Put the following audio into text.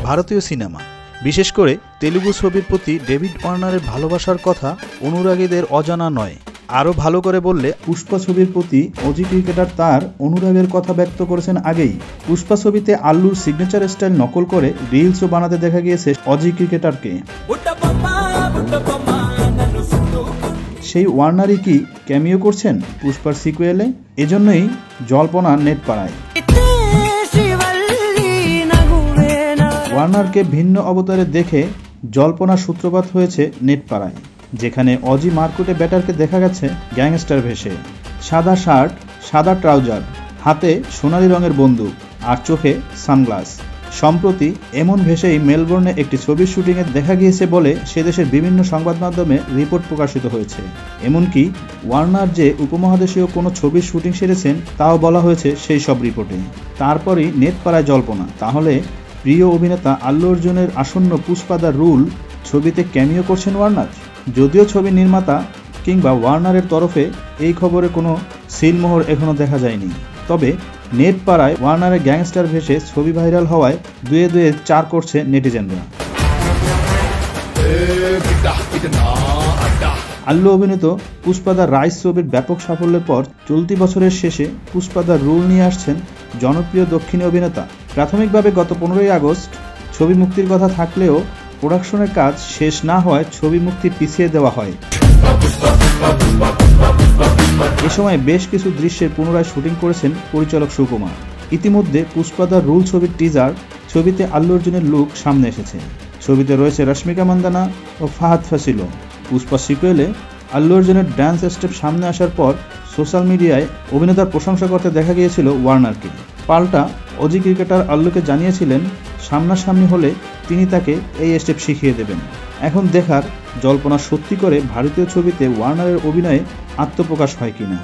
ভারতীয় সিনেমা, বিশেষ করে তেলুগু ছবির প্রতি ডেভিড ওয়ার্নারের ভালোবাসার কথা অনুরাগীদের অজানা নয়। আরও ভালো করে বললে, পুষ্পা ছবির প্রতি অজি ক্রিকেটার তার অনুরাগের কথা ব্যক্ত করেছেন আগেই। পুষ্পা ছবিতে আল্লুর সিগনেচার স্টাইল নকল করে রিলসও বানাতে দেখা গিয়েছে অজি ক্রিকেটারকে। সেই ওয়ার্নারই কি ক্যামিও করছেন পুষ্পার সিকুয়েলে? এজন্যই জল্পনা নেট পাড়ায়। ওয়ার্নারকে ভিন্ন অবতারে দেখে জল্পনার সূত্রপাত হয়েছে নেট পাড়ায়, যেখানে অজি মার্কুটে ব্যাটারকে দেখা গেছে গ্যাংস্টার ভেসে। সাদা শার্ট, সাদা ট্রাউজার, হাতে সোনালি রঙের বন্দুক আর চোখে সানগ্লাস। সম্প্রতি এমন ভেসেই মেলবোর্নে একটি ছবির শুটিংয়ে দেখা গিয়েছে বলে সে দেশের বিভিন্ন সংবাদ মাধ্যমে রিপোর্ট প্রকাশিত হয়েছে। এমনকি ওয়ার্নার যে উপমহাদেশীয় কোনো ছবির শুটিং সেরেছেন তাও বলা হয়েছে সেই সব রিপোর্টে। তারপরই নেট পাড়ায় জল্পনা, তাহলে প্রিয় অভিনেতা আল্লু অর্জুনের আসন্ন পুষ্পা দ্য রুল ছবিতে ক্যামিও করছেন ওয়ার্নার। যদিও ছবির নির্মাতা কিংবা ওয়ার্নারের তরফে এই খবরে কোনো সিলমোহর এখনও দেখা যায়নি, তবে নেট পাড়ায় ওয়ার্নারের গ্যাংস্টার ভেসে ছবি ভাইরাল হওয়ায় দুয়ে দুয়ে চার করছে নেটিজেনরা। আল্লু অভিনীত পুষ্পা দ্য রাইজ ছবির ব্যাপক সাফল্যের পর চলতি বছরের শেষে পুষ্পা দ্য রুল নিয়ে আসছেন জনপ্রিয় দক্ষিণী অভিনেতা। প্রাথমিকভাবে গত 15ই আগস্ট ছবি মুক্তির কথা থাকলেও প্রোডাকশনের কাজ শেষ না হওয়ায় ছবি মুক্তি পিছিয়ে দেওয়া হয়। এ সময় বেশ কিছু দৃশ্যের পুনরায় শুটিং করেছেন পরিচালক সুকুমার। ইতিমধ্যে পুষ্পা দ্য রুল ছবির টিজার ছবিতে আল্লু অর্জুনের লুক সামনে এসেছে। ছবিতে রয়েছে রশ্মিকা মান্দানা ও ফাহাদ ফাসিলও। পুষ্পা সিকুয়েলে আল্লু অর্জুনের ড্যান্স স্টেপ সামনে আসার পর সোশ্যাল মিডিয়ায় অভিনেতার প্রশংসা করতে দেখা গিয়েছিল ওয়ার্নারকে। পাল্টা অজি ক্রিকেটার আল্লুকে জানিয়েছিলেন সামনাসামনি হলে তিনি তাকে এই স্টেপ শিখিয়ে দেবেন। এখন দেখার জল্পনা সত্যি করে ভারতীয় ছবিতে ওয়ার্নারের অভিনয়ে আত্মপ্রকাশ হয় কিনা।